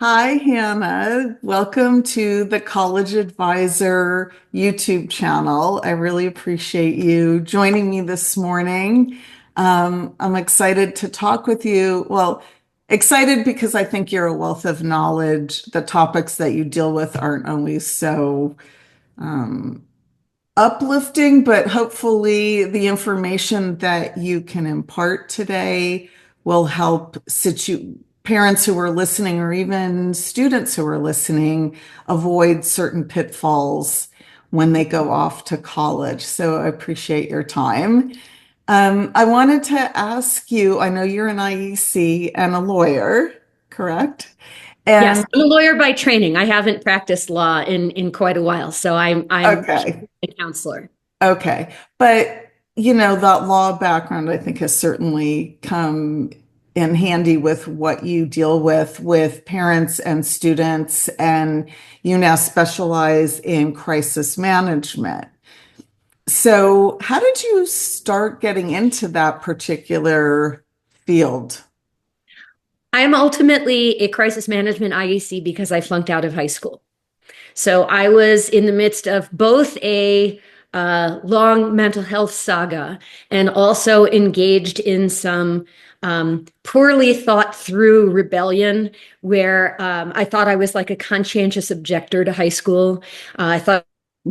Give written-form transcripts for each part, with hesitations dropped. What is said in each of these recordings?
Hi, Hannah. Welcome to the College Advisor YouTube channel. I really appreciate you joining me this morning. I'm excited to talk with you. Well, excited because I think you're a wealth of knowledge. The topics that you deal with aren't always so um, uplifting, but hopefully the information that you can impart today will help parents who are listening or even students who are listening avoid certain pitfalls when they go off to college. So I appreciate your time. I wanted to ask you, I know you're an IEC and a lawyer, correct? Yes, And I'm a lawyer by training. I haven't practiced law in quite a while, so I'm okay. a counselor. Okay. But, that law background, I think, has certainly come in handy with what you deal with parents and students, and you now specialize in crisis management. So, how did you start getting into that particular field? I'm ultimately a crisis management IEC because I flunked out of high school. So I was in the midst of both a long mental health saga and also engaged in some poorly thought through rebellion where I thought I was like a conscientious objector to high school. I thought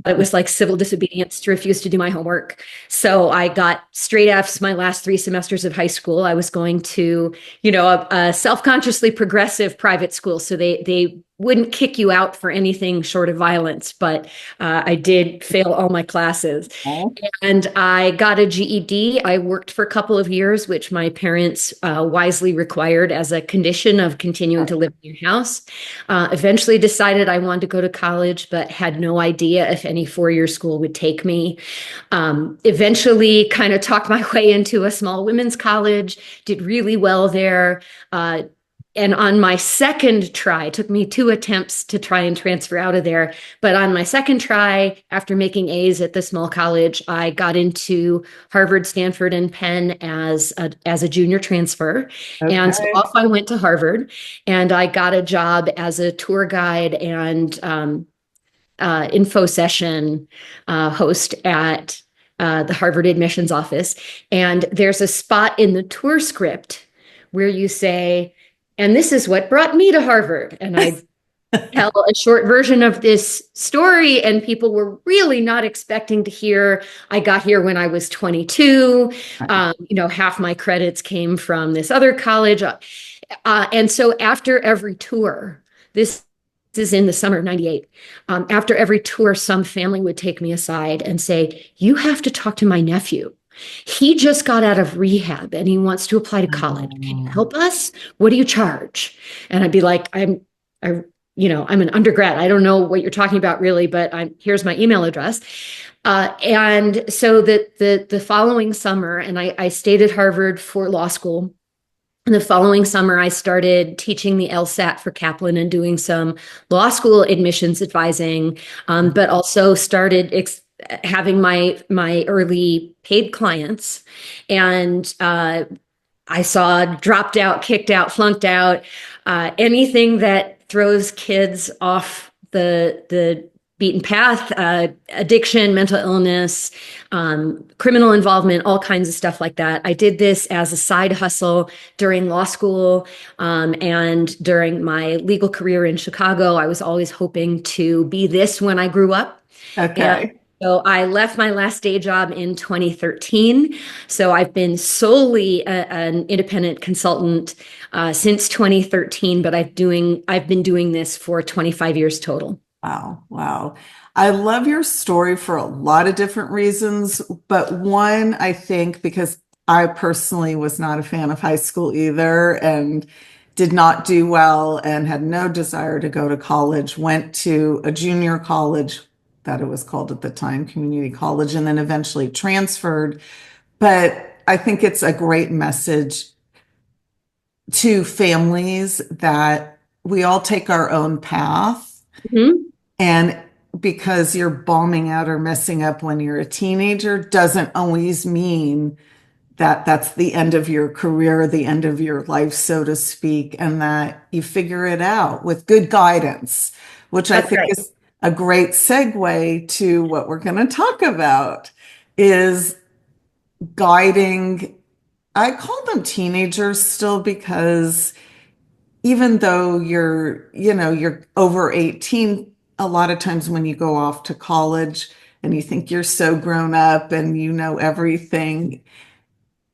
it was like civil disobedience to refuse to do my homework. So I got straight F's my last 3 semesters of high school. I was going to, a self-consciously progressive private school. So they wouldn't kick you out for anything short of violence, but I did fail all my classes. And I got a GED. I worked for a couple of years, which my parents wisely required as a condition of continuing to live in your house. Eventually decided I wanted to go to college, but had no idea if any four-year school would take me. Eventually kind of talked my way into a small women's college, did really well there. And on my second try, it took me 2 attempts to try and transfer out of there. But on my second try, after making A's at the small college, I got into Harvard, Stanford, and Penn as a junior transfer. And so Okay. off I went to Harvard, and I got a job as a tour guide and info session host at the Harvard admissions office. And there's a spot in the tour script where you say, and this is what brought me to Harvard. And I tell a short version of this story, and people were really not expecting to hear I got here when I was 22. Half my credits came from this other college. And so after every tour, this is in the summer of 98. After every tour, some family would take me aside and say, "You have to talk to my nephew. He just got out of rehab and he wants to apply to college. Can you help us? What do you charge?" And I'd be like, I'm an undergrad. I don't know what you're talking about really, but here's my email address. And so the following summer, and I stayed at Harvard for law school. And the following summer, I started teaching the LSAT for Kaplan and doing some law school admissions advising, but also started having my early paid clients. And I saw dropped out, kicked out, flunked out, anything that throws kids off the beaten path, addiction, mental illness, criminal involvement, all kinds of stuff like that. I did this as a side hustle during law school, and during my legal career in Chicago. I was always hoping to be this when I grew up. And Okay. so I left my last day job in 2013. So I've been solely an independent consultant since 2013, but I've been doing this for 25 years total. Wow. Wow. I love your story for a lot of different reasons, but one, I think, because I personally was not a fan of high school either and did not do well and had no desire to go to college, went to a junior college that it was called at the time, community college, and then eventually transferred. But I think it's a great message to families that we all take our own path. Mhm. And because you're bombing out or messing up when you're a teenager doesn't always mean that that's the end of your career, the end of your life, so to speak, and that you figure it out with good guidance, which I That's think right. is a great segue to what we're going to talk about is guiding. I call them teenagers still because even though you're over 18, a lot of times when you go off to college and you think you're so grown up and you know everything,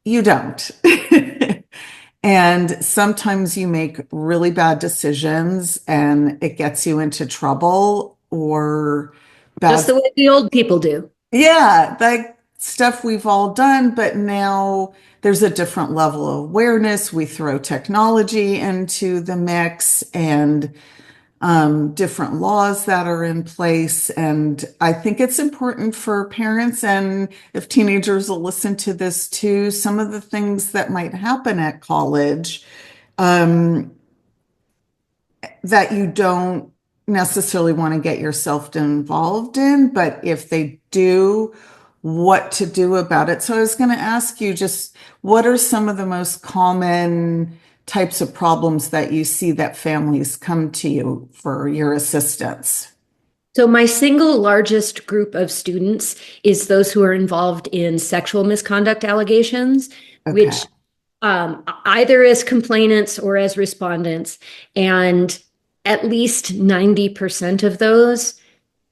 you don't. And sometimes you make really bad decisions and it gets you into trouble or Just bad. the way the old people do. Yeah, like stuff we've all done, but now there's a different level of awareness. We throw technology into the mix and different laws that are in place. And I think it's important for parents, and if teenagers will listen to this too, some of the things that might happen at college um, that you don't necessarily want to get yourself involved in, but if they do, what to do about it. So I was going to ask you just what are some of the most common types of problems that you see that families come to you for your assistance? So, my single largest group of students is those who are involved in sexual misconduct allegations, Okay, which either as complainants or as respondents. And at least 90% of those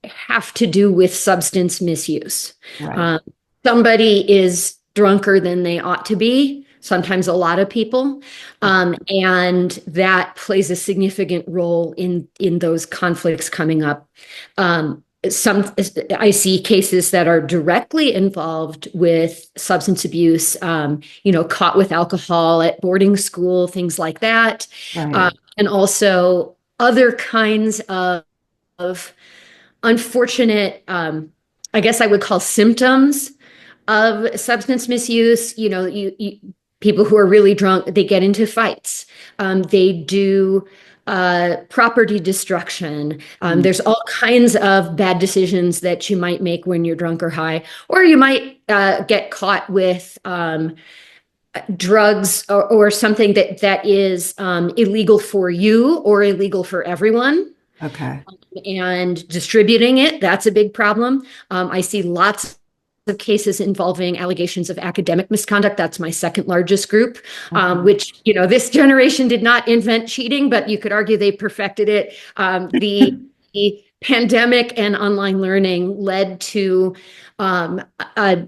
have to do with substance misuse. right, Um, Somebody is drunker than they ought to be, sometimes a lot of people, and that plays a significant role in those conflicts coming up. Some I see cases that are directly involved with substance abuse, caught with alcohol at boarding school, things like that, right. and also other kinds of unfortunate, I guess I would call symptoms of substance misuse. People who are really drunk, they get into fights. They do property destruction. Mm, There's all kinds of bad decisions that you might make when you're drunk or high, or you might get caught with drugs or something that is illegal for you or illegal for everyone, okay, and distributing it. That's a big problem. I see lots of cases involving allegations of academic misconduct. That's my second largest group, okay, which, this generation did not invent cheating, but you could argue they perfected it. The pandemic and online learning led to a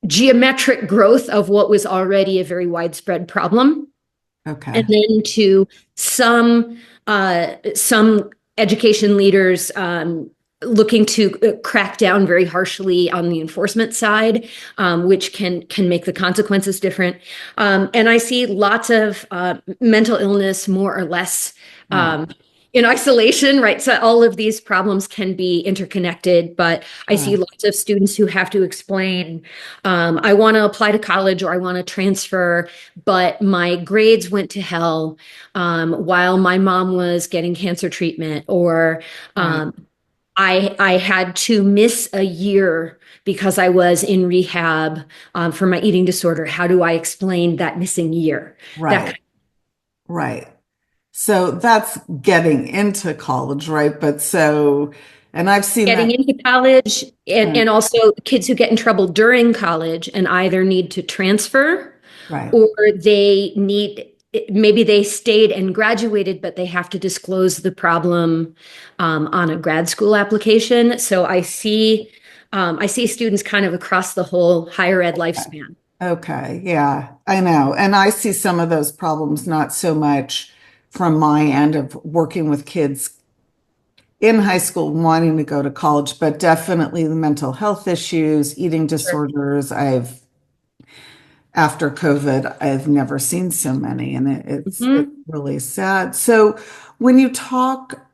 geometric growth of what was already a very widespread problem, and okay, then to some education leaders looking to crack down very harshly on the enforcement side, which can make the consequences different. And I see lots of mental illness, more or less. right, In isolation, right? So all of these problems can be interconnected, but I see correct, lots of students who have to explain, I want to apply to college or I want to transfer, but my grades went to hell while my mom was getting cancer treatment, or right, I had to miss a year because I was in rehab for my eating disorder. How do I explain that missing year? That right, right. So that's getting into college, right? But so, and I've seen getting that, into college, and, right, and also kids who get in trouble during college and either need to transfer, right, or they need, maybe they stayed and graduated, but they have to disclose the problem on a grad school application. So I see students kind of across the whole higher ed lifespan. okay, yeah, I know. And I see some of those problems not so much from my end of working with kids in high school wanting to go to college, but definitely the mental health issues, eating Sure. disorders. After COVID, I've never seen so many, and it's Mhm. really sad. So when you talk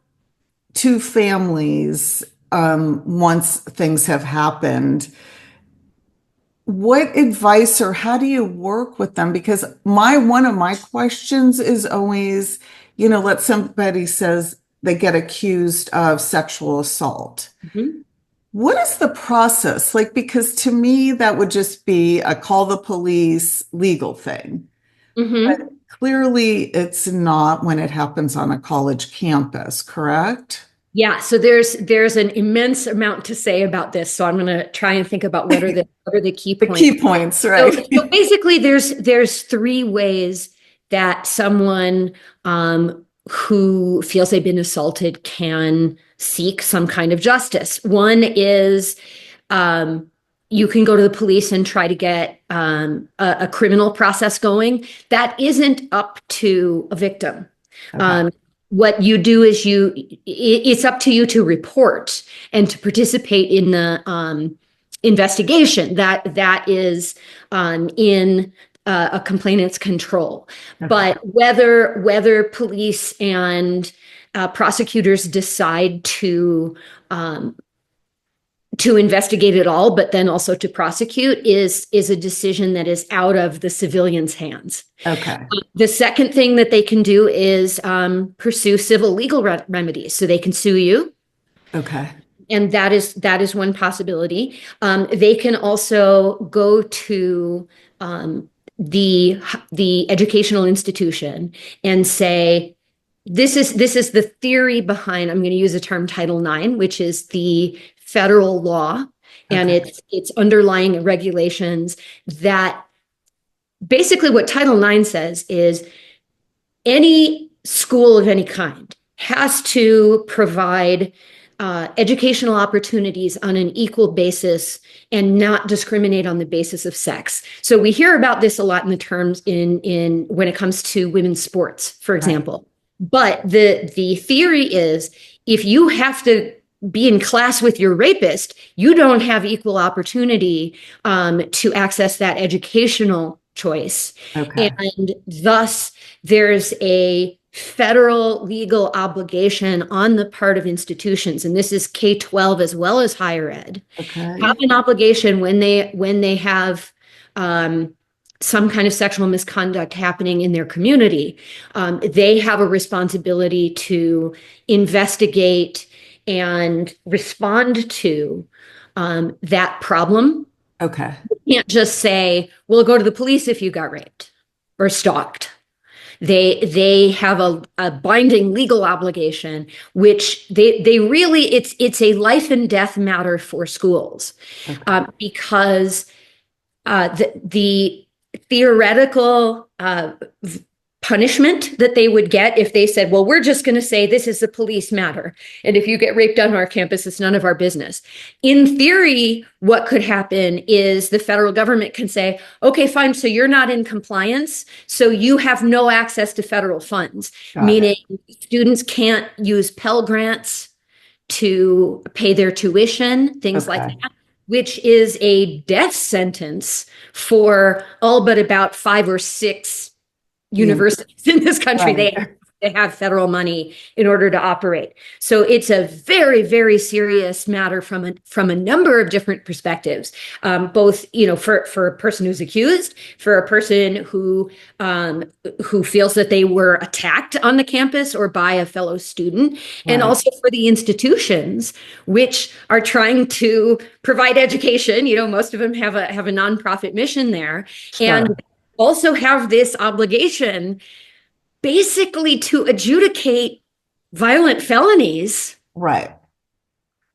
to families, once things have happened, what advice or how do you work with them? Because my one of my questions is always, let somebody says they get accused of sexual assault. Mhm. What is the process? Like, because to me, that would just be a call the police legal thing. But Hmm. clearly, it's not when it happens on a college campus, correct? Yeah, so there's an immense amount to say about this. So I'm going to try and think about what are the key The points. key points, So, right? so basically, there's three ways that someone who feels they've been assaulted can seek some kind of justice. One is um, you can go to the police and try to get a criminal process going. That isn't up to a victim. Okay. Um, what you do is it's up to you to report and to participate in the investigation that is in a complainant's control. Okay. But whether police and prosecutors decide um, to investigate it all, but then also to prosecute is a decision that is out of the civilian's hands. Okay. The second thing that they can do is pursue civil legal remedies, so they can sue you, Okay. and that is one possibility. They can also go to the educational institution and say, this is the theory behind, I'm going to use the term Title IX, which is the federal law and Okay. its underlying regulations, that basically what Title IX says is any school of any kind has to provide educational opportunities on an equal basis and not discriminate on the basis of sex. So we hear about this a lot in the terms in when it comes to women's sports, for Right. example. But the theory is, if you have to be in class with your rapist, you don't have equal opportunity to access that educational choice. Okay. And thus, there's a federal legal obligation on the part of institutions, and this is K-12 as well as higher ed, have Okay. an obligation when they have some kind of sexual misconduct happening in their community. They have a responsibility to investigate and respond to that problem. Okay. You can't just say, "We'll go to the police if you got raped or stalked." They have a binding legal obligation, which they really, it's a life and death matter for schools, Okay. because the theoretical punishment that they would get if they said, well, we're just going to say this is a police matter, and if you get raped on our campus, it's none of our business. In theory, what could happen is the federal government can say, okay, fine, so you're not in compliance, so you have no access to federal funds, Got it. meaning students can't use Pell Grants to pay their tuition, things like Okay. that, which is a death sentence for all but about 5 or 6 You, universities in this country. right. They have federal money in order to operate. So it's a very, very serious matter from a number of different perspectives, both, for a person who's accused, for a person who feels that they were attacked on the campus or by a fellow student, and Right. also for the institutions which are trying to provide education. Most of them have a nonprofit mission there, and Sure. also have this obligation basically to adjudicate violent felonies, Right.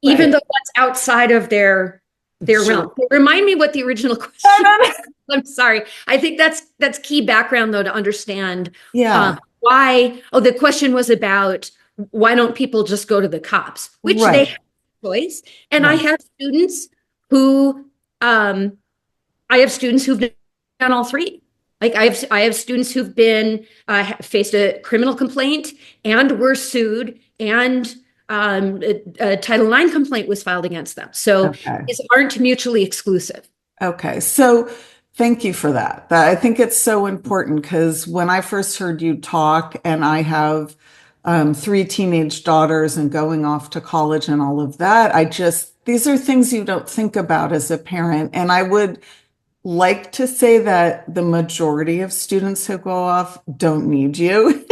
even Right. though that's outside of their Sure. realm. Remind me what the original No, question no, no. was. I'm sorry. I think that's key background, though, to understand Yeah. why. Oh, the question was about, why don't people just go to the cops, which they Right. have a choice. And I Right. have students who I have students who've done all three. Like I have students who've been faced a criminal complaint and were sued, and a Title IX complaint was filed against them. So Okay. these aren't mutually exclusive. Okay. So thank you for that. I think it's so important because when I first heard you talk, and I have three teenage daughters and going off to college and all of that, these are things you don't think about as a parent. And I would like to say that the majority of students who go off don't need you.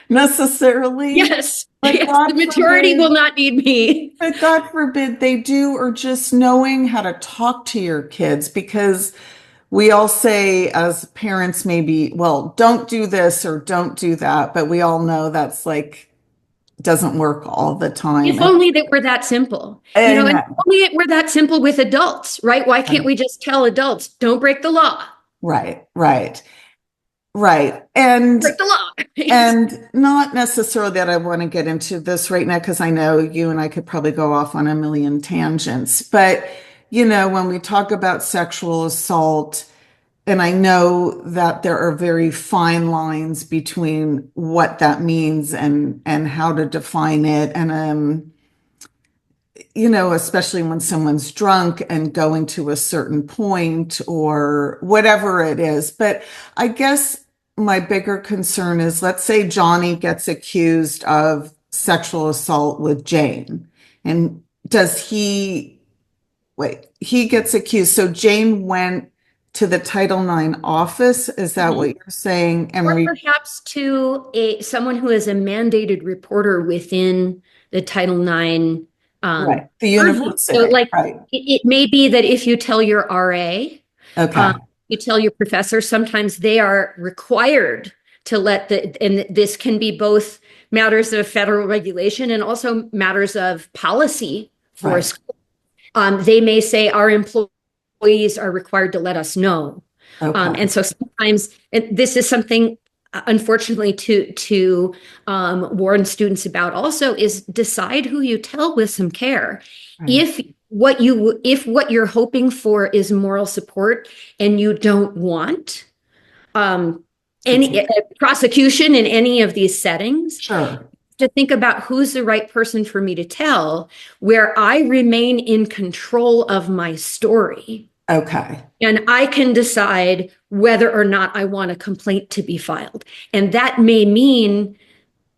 necessarily. Yes, But yes, the God majority will forbid, not need me. but God forbid they do, or just knowing how to talk to your kids, because we all say as parents, maybe, well, don't do this or don't do that, but we all know that's like doesn't work all the time. If only that were that simple, I and if know. only it were that simple with adults, right? Why can't we just tell adults, don't break the law? Right, right, right. And Break the law. Yes. and not necessarily that I want to get into this right now, because I know you and I could probably go off on a million tangents. But, when we talk about sexual assault, and I know that there are very fine lines between what that means and how to define it. And especially when someone's drunk and going to a certain point or whatever it is. But I guess my bigger concern is, let's say Johnny gets accused of sexual assault with Jane. And he gets accused. So Jane went to the Title IX office. Is that what Mhm. you're saying? And Or perhaps to someone who is a mandated reporter within the Title IX right, the purview. So, university, like, right. it may be that if you tell your RA, um, Okay, you tell your professor, sometimes they are required to and this can be both matters of federal regulation and also matters of policy for a right. school. They may say our employees are required to let us know. Okay, And so sometimes this is something, unfortunately, to warn students about also, is decide who you tell with some care. right, If what you're hoping for is moral support and you don't want um, to any take, prosecution in any of these settings, sure. to think about who's the right person for me to tell, where I remain in control of my story. Okay, And I can decide whether or not I want a complaint to be filed. And that may mean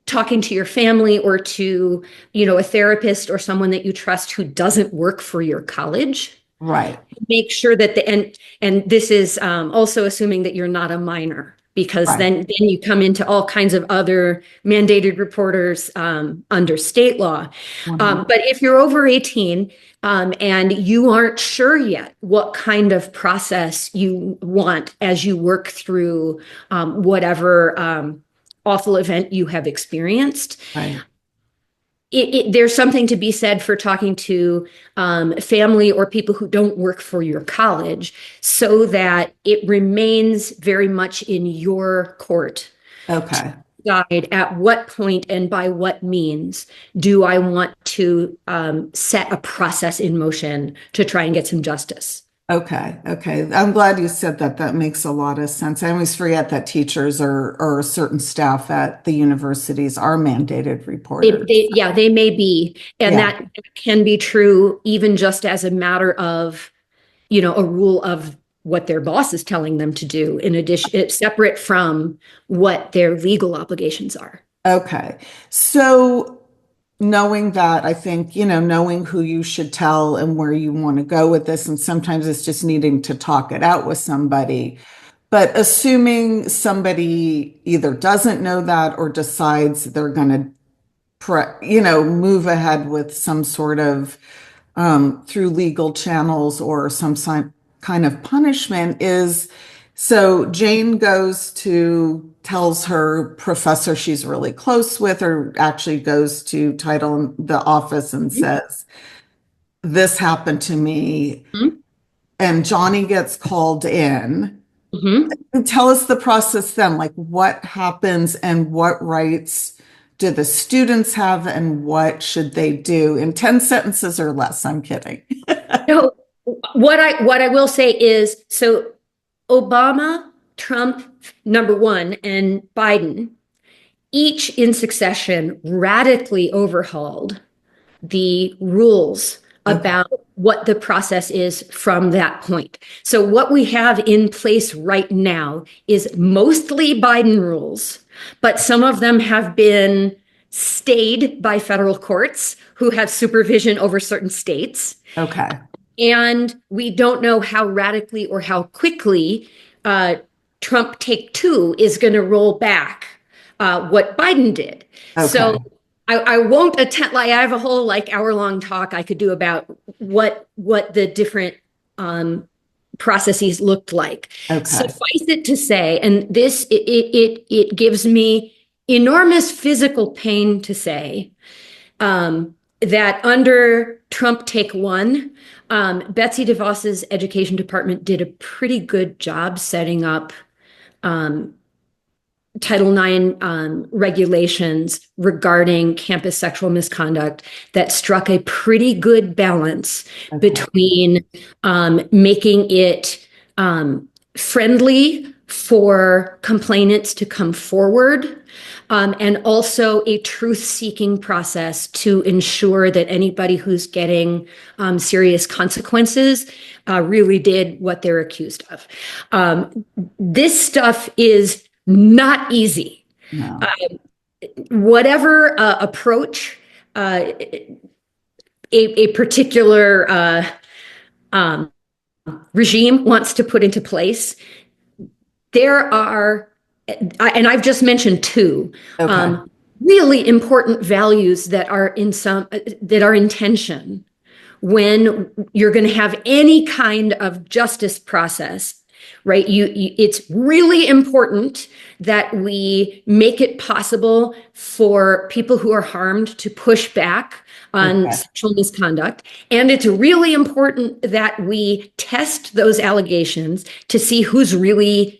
talking to your family or to, a therapist or someone that you trust who doesn't work for your college. right, Make sure that and this is also assuming that you're not a minor, because right. then you come into all kinds of other mandated reporters under state law. Mhm. But if you're over 18 and you aren't sure yet what kind of process you want as you work through whatever awful event you have experienced, Right. there's something to be said for talking to family or people who don't work for your college, so that it remains very much in your court to Okay. decide at what point and by what means do I want to set a process in motion to try and get some justice. Okay. Okay. I'm glad you said that. That makes a lot of sense. I always forget that teachers or certain staff at the universities are mandated reporters. Yeah, they may be, and Yeah. that can be true even just as a matter of a rule of what their boss is telling them to do, in addition, it's separate from what their legal obligations are. Okay. So knowing that, I think, knowing who you should tell and where you want to go with this, and sometimes it's just needing to talk it out with somebody. But assuming somebody either doesn't know that or decides they're going to move ahead with some sort of through legal channels or kind of punishment, is so Jane tells her professor she's really close with, or actually goes to title the office and says, this happened to me. Mhm. And Johnny gets called in. Mhm. Tell us the process then, like what happens and what rights do the students have and what should they do in 10 sentences or less? I'm kidding. So what I will say is, so Obama, Trump, number one, and Biden, each in succession radically overhauled the rules Okay. about what the process is from that point. So what we have in place right now is mostly Biden rules, but some of them have been stayed by federal courts who have supervision over certain states. Okay. And we don't know how radically or how quickly uh, Trump Take Two is going to roll back what Biden did. So Okay. I won't attempt, like, I have a whole like hour-long talk I could do about what the different processes looked like. Okay. Suffice it to say, and it gives me enormous physical pain to say, that under Trump take one, Betsy DeVos's education department did a pretty good job setting up um, Title IX regulations regarding campus sexual misconduct that struck a pretty good balance Okay. between making it friendly for complainants to come forward, and also a truth-seeking process to ensure that anybody who's getting serious consequences really did what they're accused of. This stuff is not easy. No. Whatever approach a particular um, regime wants to put into place, there are, and I've just mentioned two, Okay. really important values that are in tension when you're going to have any kind of justice process, right? It's really important that we make it possible for people who are harmed to push back on Okay. sexual misconduct. And it's really important that we test those allegations to see who's really,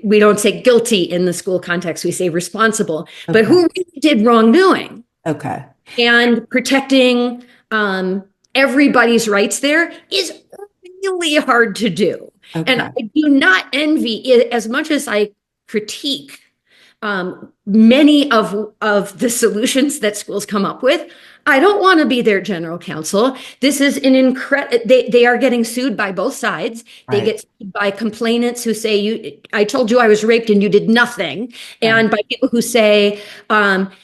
we don't say guilty in the school context, we say responsible, but Okay. who really did wrongdoing. Okay. And protecting everybody's rights there is really hard to do. And Okay. I do not envy it as much as I critique many of the solutions that schools come up with. I don't want to be their general counsel. This is an incredible, they are getting sued by both sides. They Right. get sued by complainants who say, I told you I was raped and you did nothing. Right. And by people who say,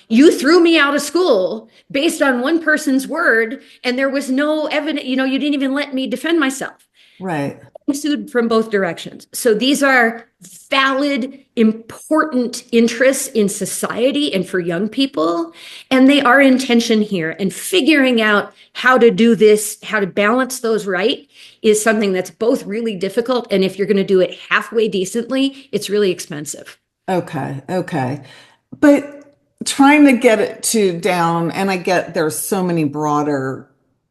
you threw me out of school based on one person's word and there was no evidence, you didn't even let me defend myself. Right. Sued from both directions. So these are valid, important interests in society and for young people, and they are in tension here. And figuring out how to do this, how to balance those right, is something that's both really difficult. And if you're going to do it halfway decently, it's really expensive. Okay. Okay. But trying to get it to down, and I get there's so many broader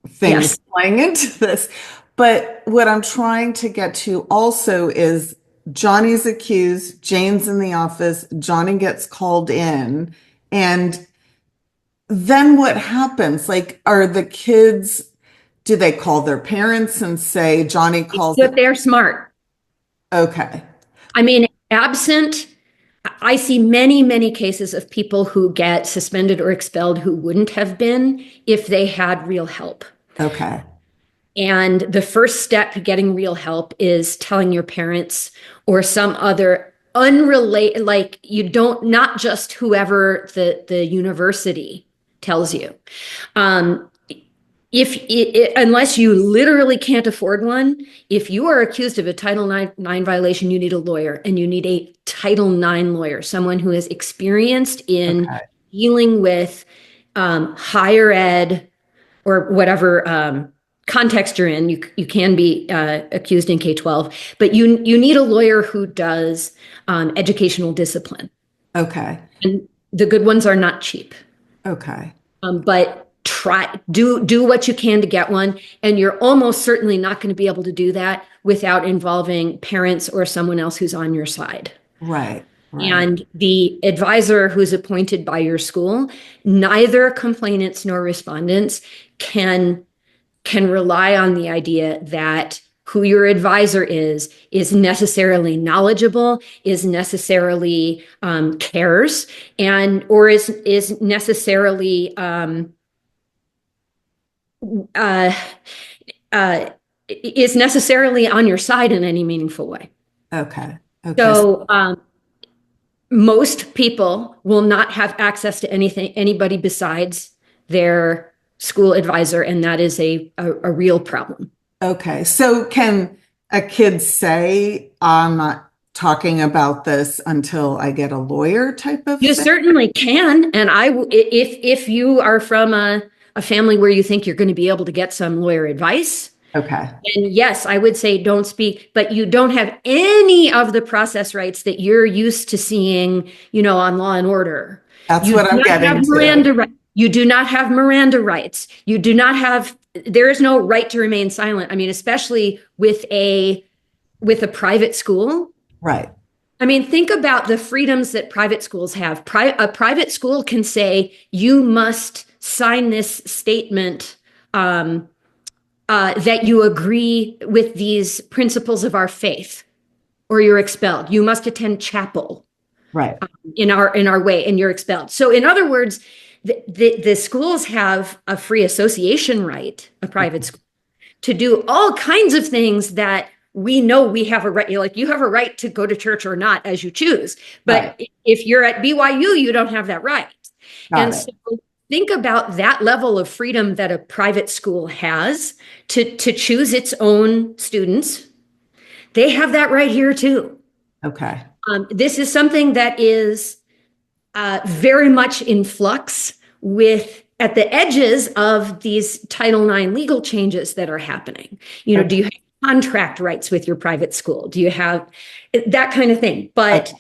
things Yes. playing into this, but what I'm trying to get to also is Johnny's accused, Jane's in the office, Johnny gets called in, and then what happens? Like, are the kids, do they call their parents and say, Johnny calls But it? they're smart. Okay. I mean, absent, I see many, many cases of people who get suspended or expelled who wouldn't have been if they had real help. Okay. And the first step to getting real help is telling your parents or some other unrelated, like you don't, not just whoever the university tells you. Um, unless you literally can't afford one, if you are accused of a Title IX violation, you need a lawyer, and you need a Title IX lawyer, someone who is experienced in Okay. dealing with higher ed or whatever context you're in. You can be accused in K-12, but you need a lawyer who does educational discipline. Okay. And the good ones are not cheap. Okay. But do what you can to get one, and you're almost certainly not going to be able to do that without involving parents or someone else who's on your side. Right. Right. And the advisor who's appointed by your school, neither complainants nor respondents can rely on the idea that who your advisor is necessarily knowledgeable, is necessarily cares, and or is necessarily uh, uh, is necessarily on your side in any meaningful way. Okay. Okay. So most people will not have access to anybody besides their school advisor, and that is a real problem. Okay. So can a kid say, I'm not talking about this until I get a lawyer type of You thing? certainly can. And if you are from a family where you think you're going to be able to get some lawyer advice, Okay. and yes, I would say don't speak, but you don't have any of the process rights that you're used to seeing, on Law and Order. That's You do what I'm not have getting to. Miranda rights. You do not have Miranda rights. You do not have, there is no right to remain silent. I mean, especially with a private school. Right. I mean, think about the freedoms that private schools have. A private school can say, you must sign this statement that you agree with these principles of our faith, or you're expelled. You must attend chapel Right. in our way, and you're expelled. So, in other words, the schools have a free association right, a private school, to do all kinds of things that we know we have a right. Like, you have a right to go to church or not as you choose. But Right. if you're at BYU, you don't have that right. Got And it. so think about that level of freedom that a private school has to choose its own students. They have that right here too. Okay. This is something that is very much in flux with at the edges of these Title IX legal changes that are happening. Do Okay. you have contract rights with your private school? Do you have that kind of thing? But Okay.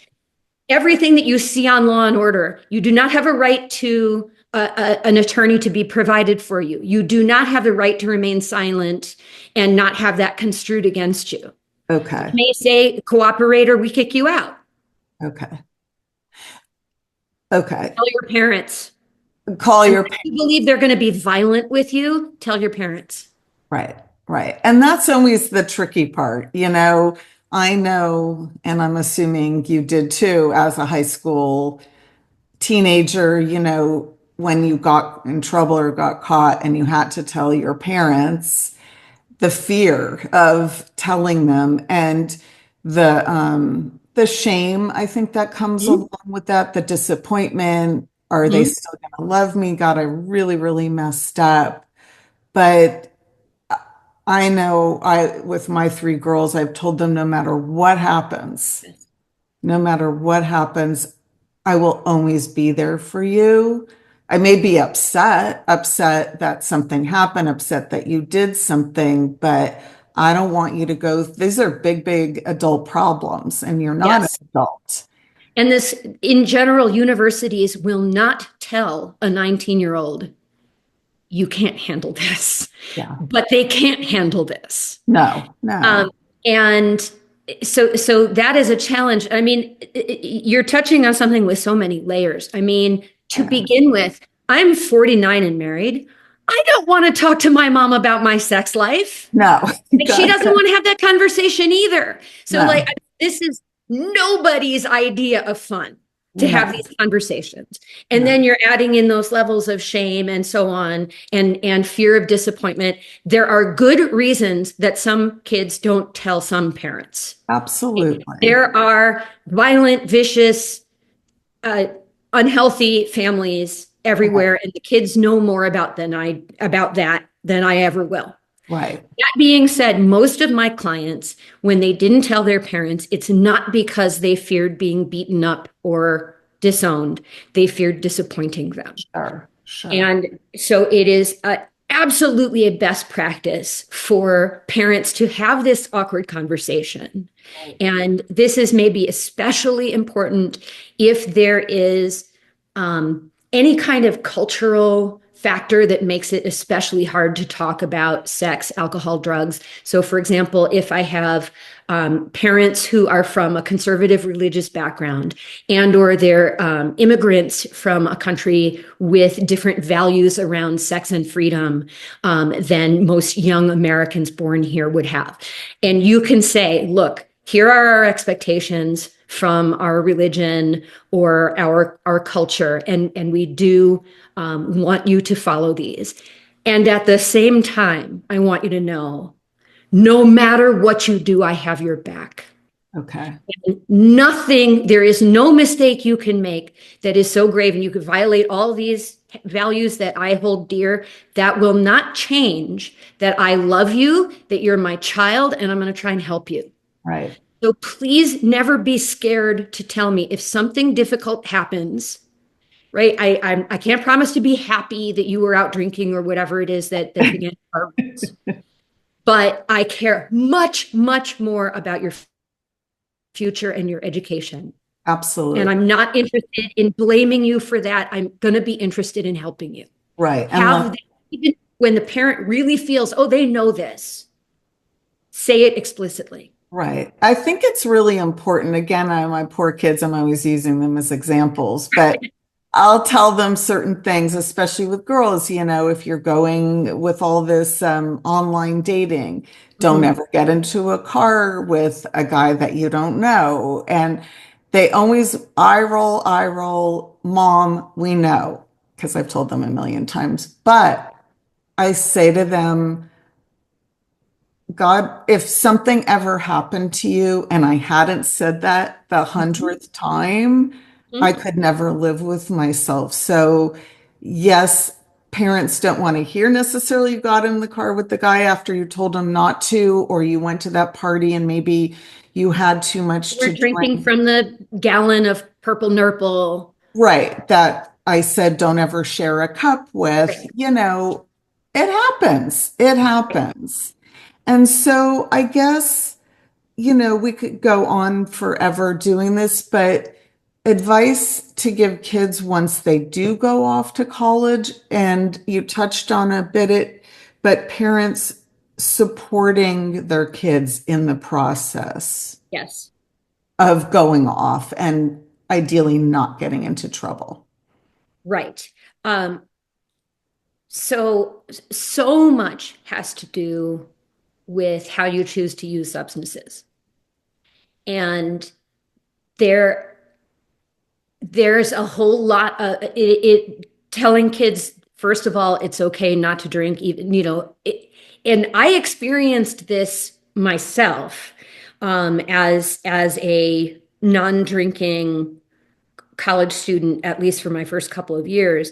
everything that you see on Law and Order, you do not have a right to an attorney to be provided for you. You do not have the right to remain silent and not have that construed against you. Okay. May say, cooperate or we kick you out. Okay. Okay. Tell your parents. Call And your if you believe they're going to be violent with you, tell your parents. Right, right. And that's always the tricky part. I know, and I'm assuming you did too, as a high school teenager, when you got in trouble or got caught and you had to tell your parents, the fear of telling them and the shame, I think that comes Mhm. along with that, the disappointment. Are they Mhm. still going to love me? God, I really, really messed up. But I know with my three girls, I've told them no matter what happens, I will always be there for you. I may be upset that something happened, upset that you did something, but I don't want you to go. These are big, big adult problems, and you're not an Yes. adult. And this, in general, universities will not tell a 19-year-old, you can't handle this, Yeah. but they can't handle this. No, no. And so that is a challenge. I mean, you're touching on something with so many layers. I mean, to Yeah. begin with, I'm 49 and married. I don't want to talk to my mom about my sex life. No. And she doesn't want to have that conversation either. So, No. this is nobody's idea of fun to have No. these conversations. And No. then you're adding in those levels of shame and so on, and fear of disappointment. There are good reasons that some kids don't tell some parents. Absolutely. There are violent, vicious, uh, unhealthy families Right. everywhere, and the kids know more about that than I ever will. Right. That being said, most of my clients, when they didn't tell their parents, it's not because they feared being beaten up or disowned. They feared disappointing them. Sure. Sure. And so it is absolutely a best practice for parents to have this awkward conversation. Right. And this is maybe especially important if there is any kind of cultural factor that makes it especially hard to talk about sex, alcohol, drugs. So, for example, if I have parents who are from a conservative religious background or they're immigrants from a country with different values around sex and freedom than most young Americans born here would have. And you can say, look, here are our expectations from our religion or our culture, and we do want you to follow these. And at the same time, I want you to know, no matter what you do, I have your back. Okay. Nothing, there is no mistake you can make that is so grave, and you could violate all these values that I hold dear. That will not change that I love you, that you're my child, and I'm going to try and help you. Right. So please never be scared to tell me if something difficult happens, right? I can't promise to be happy that you were out drinking or whatever it is that began our rules, but I care much, much more about your future and your education. And Absolutely. I'm not interested in blaming you for that. I'm going to be interested in helping you. Right. And Have them, even when the parent really feels, oh, they know this, say it explicitly. right. I think it's really important. Again, my poor kids, I'm always using them as examples, but I'll tell them certain things, especially with girls, if you're going with all this online dating, don't Mhm. ever get into a car with a guy that you don't know. And they always eye roll, mom, we know, because I've told them a million times. But I say to them, God, if something ever happened to you and I hadn't said that the Mhm. 100th time, I Mhm. could never live with myself. So, yes, parents don't want to hear necessarily you got in the car with the guy after you told them not to, or you went to that party and maybe you had too much We're to drinking drink. from the gallon of purple nurple. Right. That I said, don't ever share a cup with, Right. it happens. It happens. And so I guess we could go on forever doing this, but advice to give kids once they do go off to college, and you touched on a bit but parents supporting their kids in the process Yes. of going off and ideally not getting into trouble. Right. Um, so much has to do with how you choose to use substances. And there there's a whole lot it telling kids, first of all, it's okay not to drink, even, and I experienced this myself, as a non-drinking college student, at least for my first couple of years.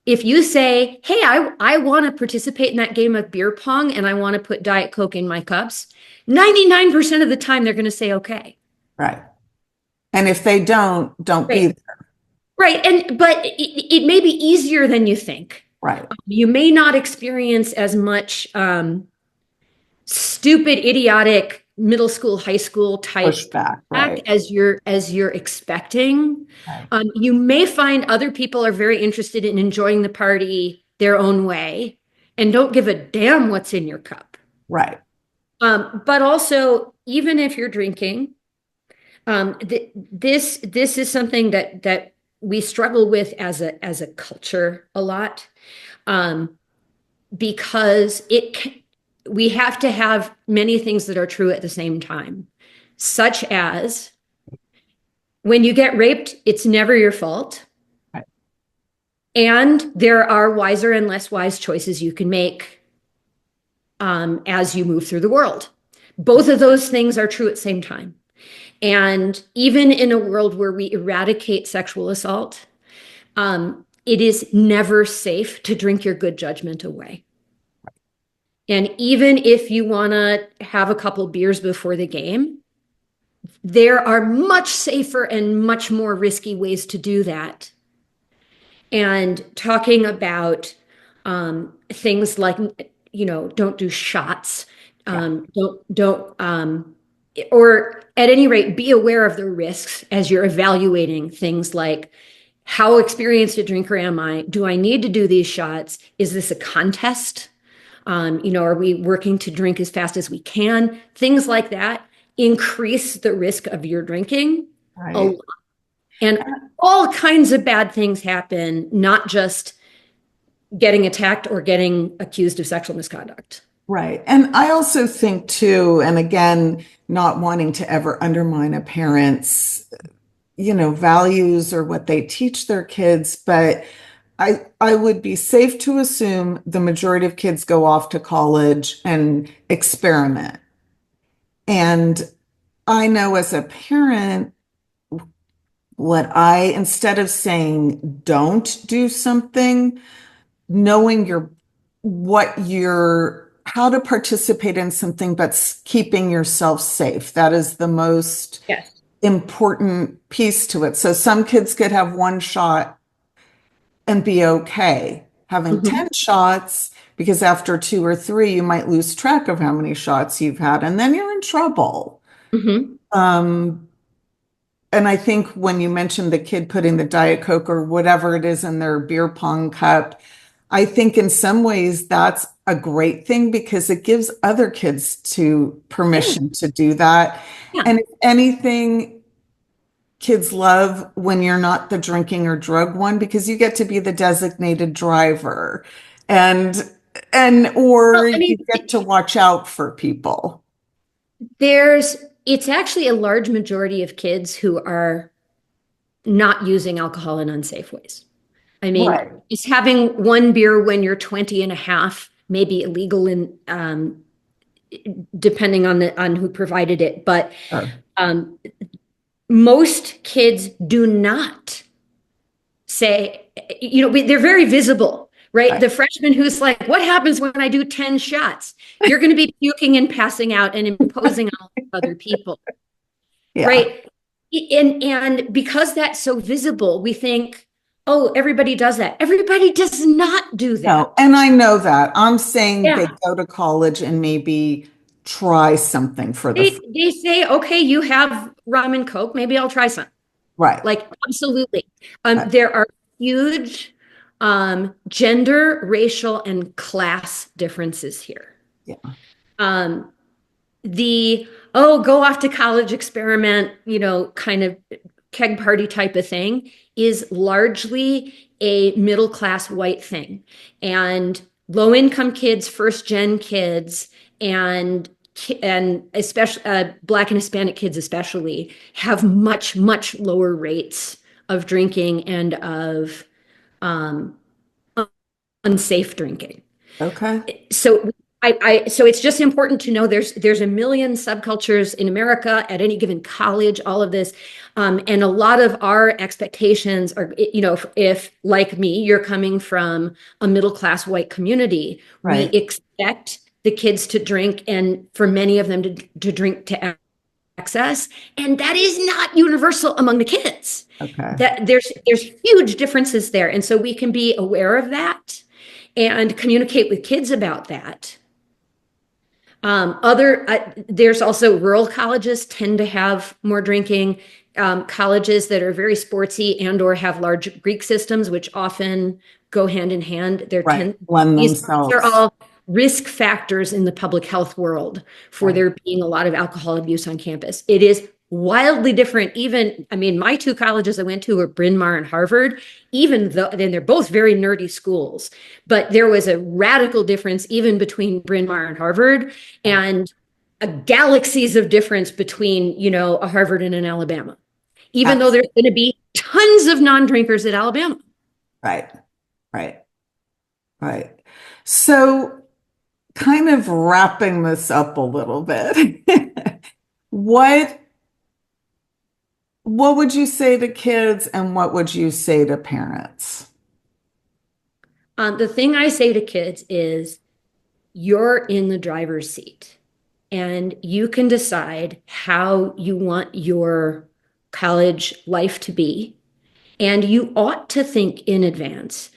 If you say, hey, I want to participate in that game of beer pong and I want to put Diet Coke in my cups, 99% of the time they're going to say okay. Right. And if they don't be Right. there. Right. But it may be easier than you think. Right. You may not experience as much stupid, idiotic middle school, high school type Pushback. act Right. as you're expecting. Right. You may find other people are very interested in enjoying the party their own way and don't give a damn what's in your cup. Right. But also, even if you're drinking, this is something that we struggle with as a culture a lot, um, because we have to have many things that are true at the same time, such as when you get raped, it's never your fault. Right. And there are wiser and less wise choices you can make, as you move through the world. Both of those things are true at the same time. And even in a world where we eradicate sexual assault, it is never safe to drink your good judgment away. And even if you want to have a couple beers before the game, there are much safer and much more risky ways to do that. And talking about things like, don't do shots, Yeah. don't, or at any rate, be aware of the risks as you're evaluating things like, how experienced a drinker am I? Do I need to do these shots? Is this a contest? Are we working to drink as fast as we can? Things like that increase the risk of your drinking a Right. lot. And all kinds of bad things happen, not just getting attacked or getting accused of sexual misconduct. Right. And I also think too, and again, not wanting to ever undermine a parent's, values or what they teach their kids, but I would be safe to assume the majority of kids go off to college and experiment. And I know as a parent, instead of saying don't do something, knowing what you're how to participate in something, but keeping yourself safe. That is the most Yes. important piece to it. So some kids could have one shot and be okay. Having Hmm. 10 shots, because after two or three, you might lose track of how many shots you've had, and then you're in trouble. Hmm. Um, and I think when you mentioned the kid putting the Diet Coke or whatever it is in their beer pong cup, I think in some ways that's a great thing because it gives other kids to Yeah. permission to do that. Yeah. And if anything, kids love when you're not the drinking or drug one because you get to be the designated driver and Well, or I you mean, get to watch out for people. there's, it's actually a large majority of kids who are not using alcohol in unsafe ways. I mean, Right. is having one beer when you're 20 and a half maybe illegal in depending on the on who provided it, but Sure. um, most kids do not say, they're very visible, right? Right. The freshman who's like, what happens when I do 10 shots? You're going to be puking and passing out and imposing on other people, Yeah. right? And because that's so visible, we think, oh, everybody does that. Everybody does not do No, that. and I know that. I'm saying they Yeah. go to college and maybe try something for the They say, okay, you have rum and coke, maybe I'll try some. right. Like, absolutely. Right. There are huge gender, racial, and class differences here. Yeah. Um, the, oh, go off to college experiment, kind of keg party type of thing is largely a middle class white thing. And low income kids, first gen kids, and especially Black and Hispanic kids especially have much lower rates of drinking and of um, unsafe drinking. Okay. So so it's just important to know there's a million subcultures in America at any given college, all of this. And a lot of our expectations are, if like me, you're coming from a middle class white community, we Right. expect the kids to drink and for many of them to drink to excess. And that is not universal among the kids. Okay. That there's huge differences there. And so we can be aware of that and communicate with kids about that. There's also rural colleges tend to have more drinking. Colleges that are very sportsy and or have large Greek systems, which often go hand in hand. Right. Lend These are themselves. all risk factors in the public health world for Right. there being a lot of alcohol abuse on campus. It is wildly different. Even, I mean, my two colleges I went to were Bryn Mawr and Harvard, even though then they're both very nerdy schools. But there was a radical difference even between Bryn Mawr and Harvard, Right. and a galaxies of difference between, a Harvard and an Alabama, even though Abs- there's going to be tons of non-drinkers at Alabama. Right. Right. Right. So kind of wrapping this up a little bit. What what would you say to kids and what would you say to parents? The thing I say to kids is you're in the driver's seat and you can decide how you want your college life to be. And you ought to think in advance.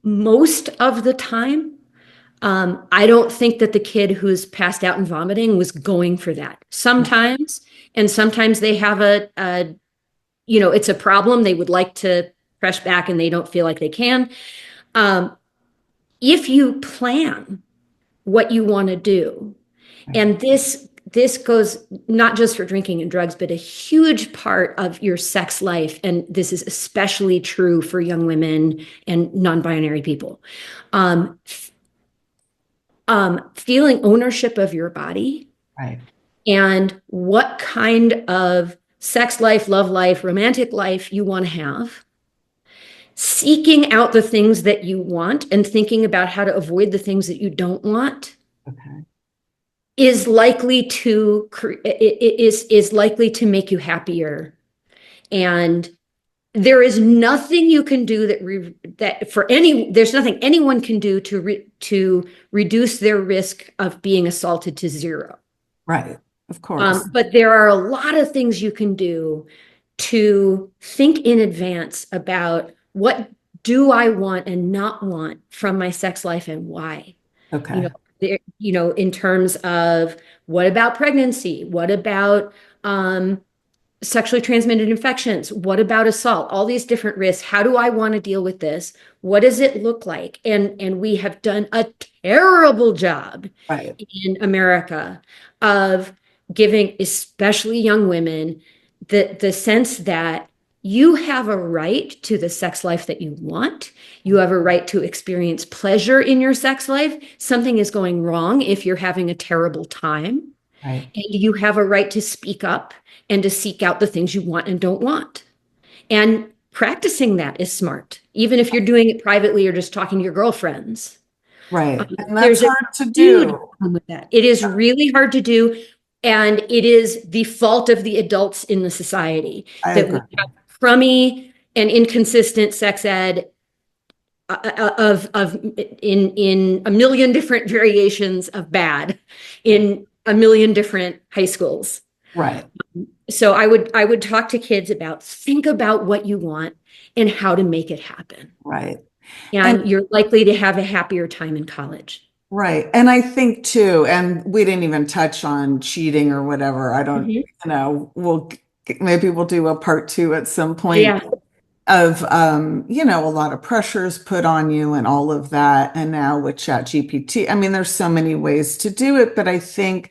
Most of the time, I don't think that the kid who's passed out and vomiting was going for that. Sometimes, and sometimes they have it's a problem. They would like to press back and they don't feel like they can. Um, if you plan what you want to do, Right. and this goes not just for drinking and drugs, but a huge part of your sex life. And this is especially true for young women and non-binary people. Um, Feeling ownership of your body Right. and what kind of sex life, love life, romantic life you want to have, seeking out the things that you want and thinking about how to avoid the things that you don't want Okay. is likely to is likely to make you happier and there is nothing you can do there's nothing anyone can do to reduce their risk of being assaulted to zero. Right. Of course. But there are a lot of things you can do to think in advance about what do I want and not want from my sex life and why. You know, Okay. in terms of what about pregnancy? What about sexually transmitted infections? What about assault? All these different risks. How do I want to deal with this? What does it look like? And we have done a terrible job Right. in America of giving, especially young women, the sense that you have a right to the sex life that you want. You have a right to experience pleasure in your sex life. Something is going wrong if you're having a terrible time. Right. And you have a right to speak up and to seek out the things you want and don't want. And practicing that is smart, even if you're doing it privately or just talking to your girlfriends. Right. And that's There's a hard to huge do. problem with that. It is really hard to do. And it is the fault of the adults in the society I that we agree. have crummy and inconsistent sex ed of in a million different variations of bad in a million different high schools. Right. So I would talk to kids about think about what you want and how to make it happen. Right. And And you're likely to have a happier time in college. right. And I think too, and we didn't even touch on cheating or whatever. I don't, Mhm. maybe we'll do a part two at some point Yeah. of a lot of pressures put on you and all of that. And now with Chat GPT, I mean, there's so many ways to do it, but I think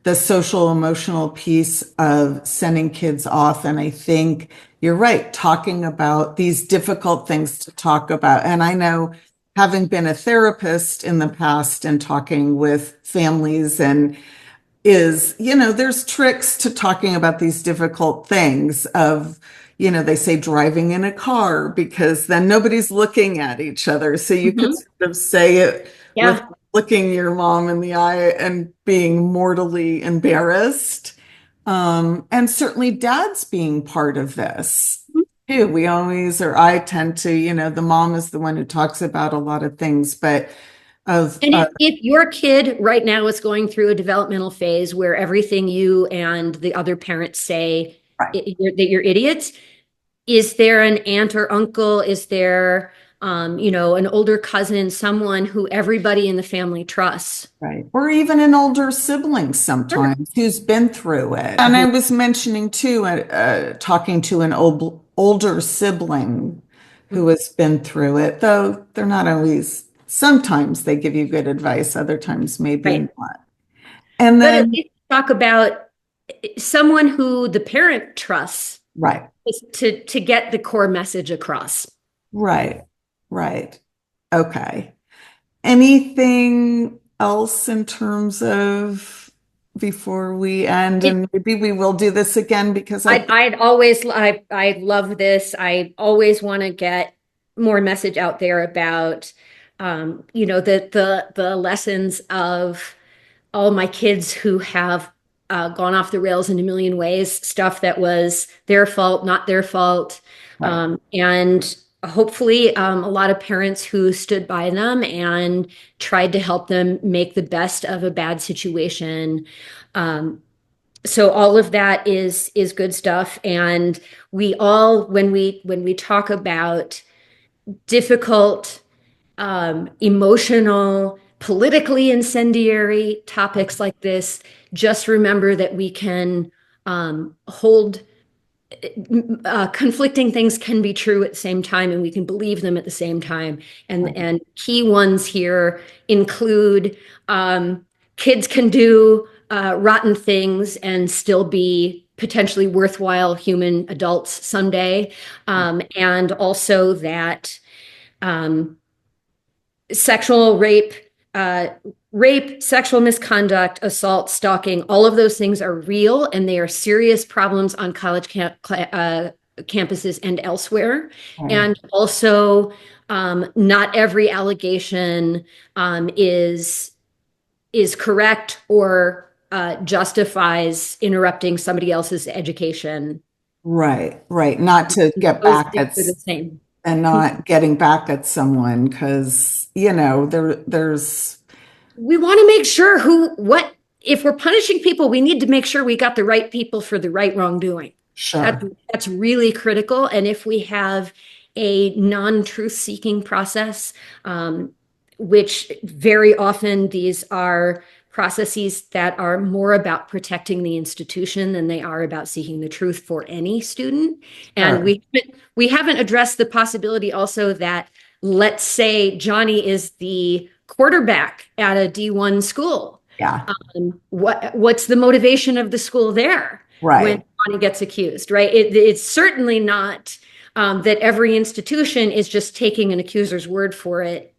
the social emotional piece of sending kids off, and I think you're right, talking about these difficult things to talk about. And I know having been a therapist in the past and talking with families and there's tricks to talking about these difficult things of, they say driving in a car because then nobody's looking at each other. So you could Mhm. sort of say it with Yeah. looking your mom in the eye and being mortally embarrassed. And certainly dad's being part of this too. We always, or I tend to, the mom is the one who talks about a lot of things, but of, And if your kid right now is going through a developmental phase where everything you and the other parents say right. that you're idiots, is there an aunt or uncle? Is there, an older cousin, someone who everybody in the family trusts? Right. Or even an older sibling Sure. sometimes who's been through it. And I was mentioning too, talking to an older sibling who has been through it, though they're not always, sometimes they give you good advice, other times maybe Right. not. And But at then, least talk about someone who the parent trusts right, to get the core message across. right, right. Okay. Anything else in terms of before we end? It, And maybe we will do this again because I love this. I always want to get more message out there about, the lessons of all my kids who have gone off the rails in a million ways, stuff that was their fault, not their fault. right. And hopefully, a lot of parents who stood by them and tried to help them make the best of a bad situation. Um, so all of that is good stuff. And we all, when we talk about difficult emotional, politically incendiary topics like this, just remember that we can hold conflicting things can be true at the same time, and we can believe them at the same time. And key ones here include kids can do rotten things and still be potentially worthwhile human adults someday, and also that um, sexual uh, rape, sexual misconduct, assault, stalking, all of those things are real and they are serious problems on college campuses and elsewhere. Right. And also, not every allegation is correct or justifies interrupting somebody else's education. Right, right. Not to get Those back two at are the same. and not getting back at someone because, there's We want to make sure if we're punishing people, we need to make sure we got the right people for the right wrongdoing. That, sure, that's really critical. And if we have a non-truth seeking process, which very often these are processes that are more about protecting the institution than they are about seeking the truth for any student. And sure. we haven't addressed the possibility also that, let's say Johnny is the quarterback at a D1 school. Yeah, What's the motivation of the school there when right, Johnny gets accused, right? It's certainly not that every institution is just taking an accuser's word for it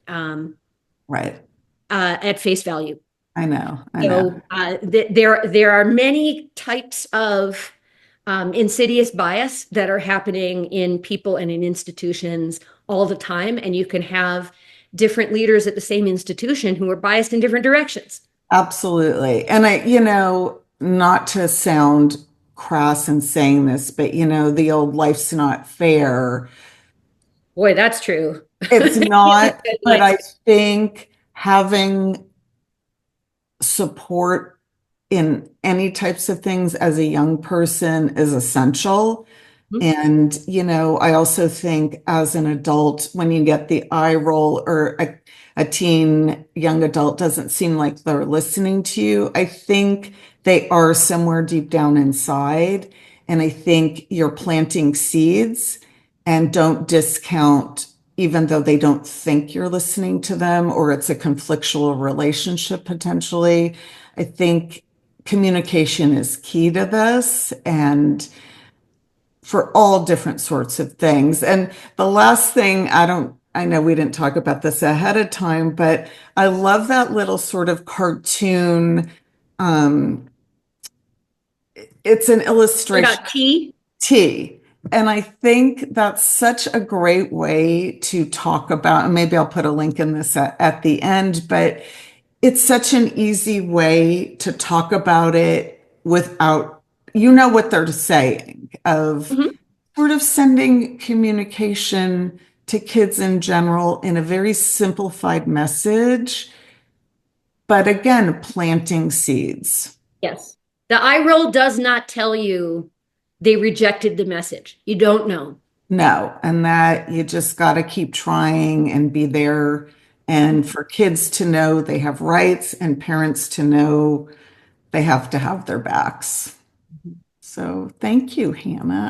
right. at face value. I know, I know. So there are many types of insidious bias that are happening in people and in institutions all the time, and you can have different leaders at the same institution who are biased in different directions. Absolutely. And not to sound crass in saying this, but the old life's not fair. Boy, that's true. It's not, but I Life's think having support in any types of things as a young person is essential. And, I also think as an adult, when you get the eye roll or a teen, young adult doesn't seem like they're listening to you, I think they are somewhere deep down inside. And I think you're planting seeds and don't discount, even though they don't think you're listening to them or it's a conflictual relationship potentially. I think communication is key to this. And for all different sorts of things. And the last thing, I know we didn't talk about this ahead of time, but I love that little sort of cartoon. Um, it's an illustration about tea. T. And I think that's such a great way to talk about, and maybe I'll put a link in this at the end, but it's such an easy way to talk about it without, what they're saying, of Mhm. sort of sending communication to kids in general in a very simplified message, but again, planting seeds. Yes. The eye roll does not tell you they rejected the message. You don't know. No, and that you just got to keep trying and be there. And for kids to know they have rights and parents to know they have to have their backs. So thank you, Hannah.